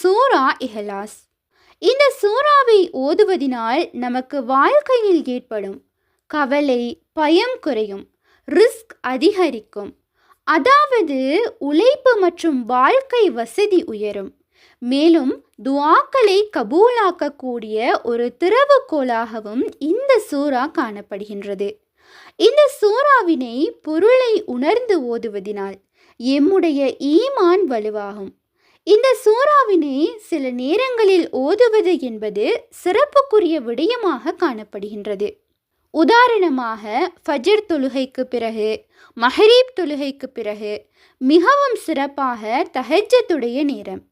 சூரா இஹ்லாஸ். இந்த சூறாவை ஓதுவதினால் நமக்கு வாழ்க்கையில் ஏற்படும் கவலை, பயம் குறையும், ரிஸ்க் அதிகரிக்கும். அதாவது உழைப்பு மற்றும் வாழ்க்கை வசதி உயரும். மேலும் துஆக்களை கபூலாக்கக்கூடிய ஒரு திறவுகோலாகவும் இந்த சூறா காணப்படுகின்றது. இந்த சூறாவினை பொருளை உணர்ந்து ஓதுவதினால் எம்முடைய ஈமான் வலுவாகும். இந்த சூறாவினை சில நேரங்களில் ஓதுவது என்பது சிறப்புக்குரிய விடயமாக காணப்படுகின்றது. உதாரணமாக ஃபஜ்ர் தொழுகைக்கு பிறகு, மஹ்ரிப் தொழுகைக்கு பிறகு, மிகவும் சிறப்பாக தஹஜ்ஜுடைய நேரம்,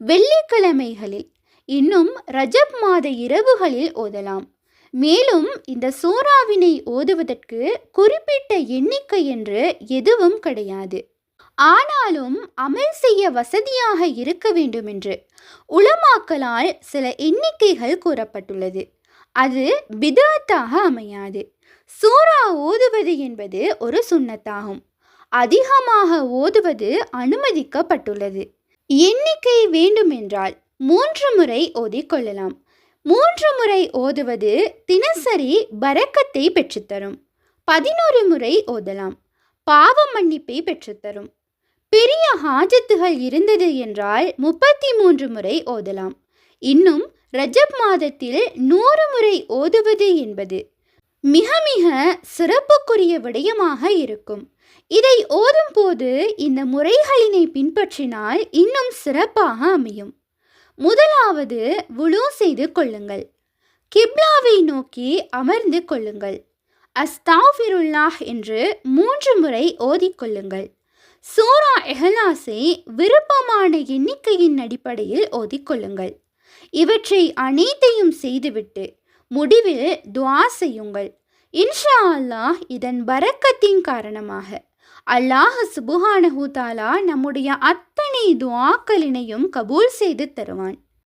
வெள்ளிக்கிழமைகளில், இன்னும் ரஜப் மாத இரவுகளில் ஓதலாம். மேலும் இந்த சூறாவினை ஓதுவதற்கு குறிப்பிட்ட எண்ணிக்கை என்று எதுவும் கிடையாது. ஆனாலும் அமல் செய்ய வசதியாக இருக்க வேண்டும் என்று உலமாக்களால் சில எண்ணிக்கைகள் கூறப்பட்டுள்ளது. அது பிதஅத்தாக அமையாது. சூரா ஓதுவது என்பது ஒரு சுன்னத்தாகும். அதிகமாக ஓதுவது அனுமதிக்கப்பட்டுள்ளது. எண்ணிக்கை வேண்டுமென்றால் 3 முறை ஓதிக்கொள்ளலாம். 3 முறை ஓதுவது தினசரி பரக்கத்தை பெற்றுத்தரும். 11 முறை ஓதலாம். பாவ மன்னிப்பை பெற்றுத்தரும். பெரிய ஹாஜத்துகள் இருந்தது என்றால் 33 முறை ஓதலாம். இன்னும் ரஜப் மாதத்தில் 100 முறை ஓதுவது என்பது மிக மிக சிறப்புக்குரிய விடயமாக இருக்கும். இதை ஓதும் போது இந்த முறைகளினை பின்பற்றினால் இன்னும் சிறப்பாக அமையும். முதலாவது வுளூ செய்து கொள்ளுங்கள். கிப்லாவை நோக்கி அமர்ந்து கொள்ளுங்கள். அஸ்தாஃபிருல்லாஹ் என்று 3 முறை ஓதிக்கொள்ளுங்கள். சூரா இஹ்லாஸை விருப்பமான எண்ணிக்கையின் அடிப்படையில் ஓதிக்கொள்ளுங்கள். இவற்றை அனைத்தையும் செய்துவிட்டு முடிவில் துஆ செய்யுங்கள். இன்ஷா அல்லாஹ் இதன் பரக்கத்தின் காரணமாக அல்லாஹ் சுப்ஹானஹு தஆலா நம்முடைய அத்தனை துஆக்களினையும் கபூல் செய்து தருவான்.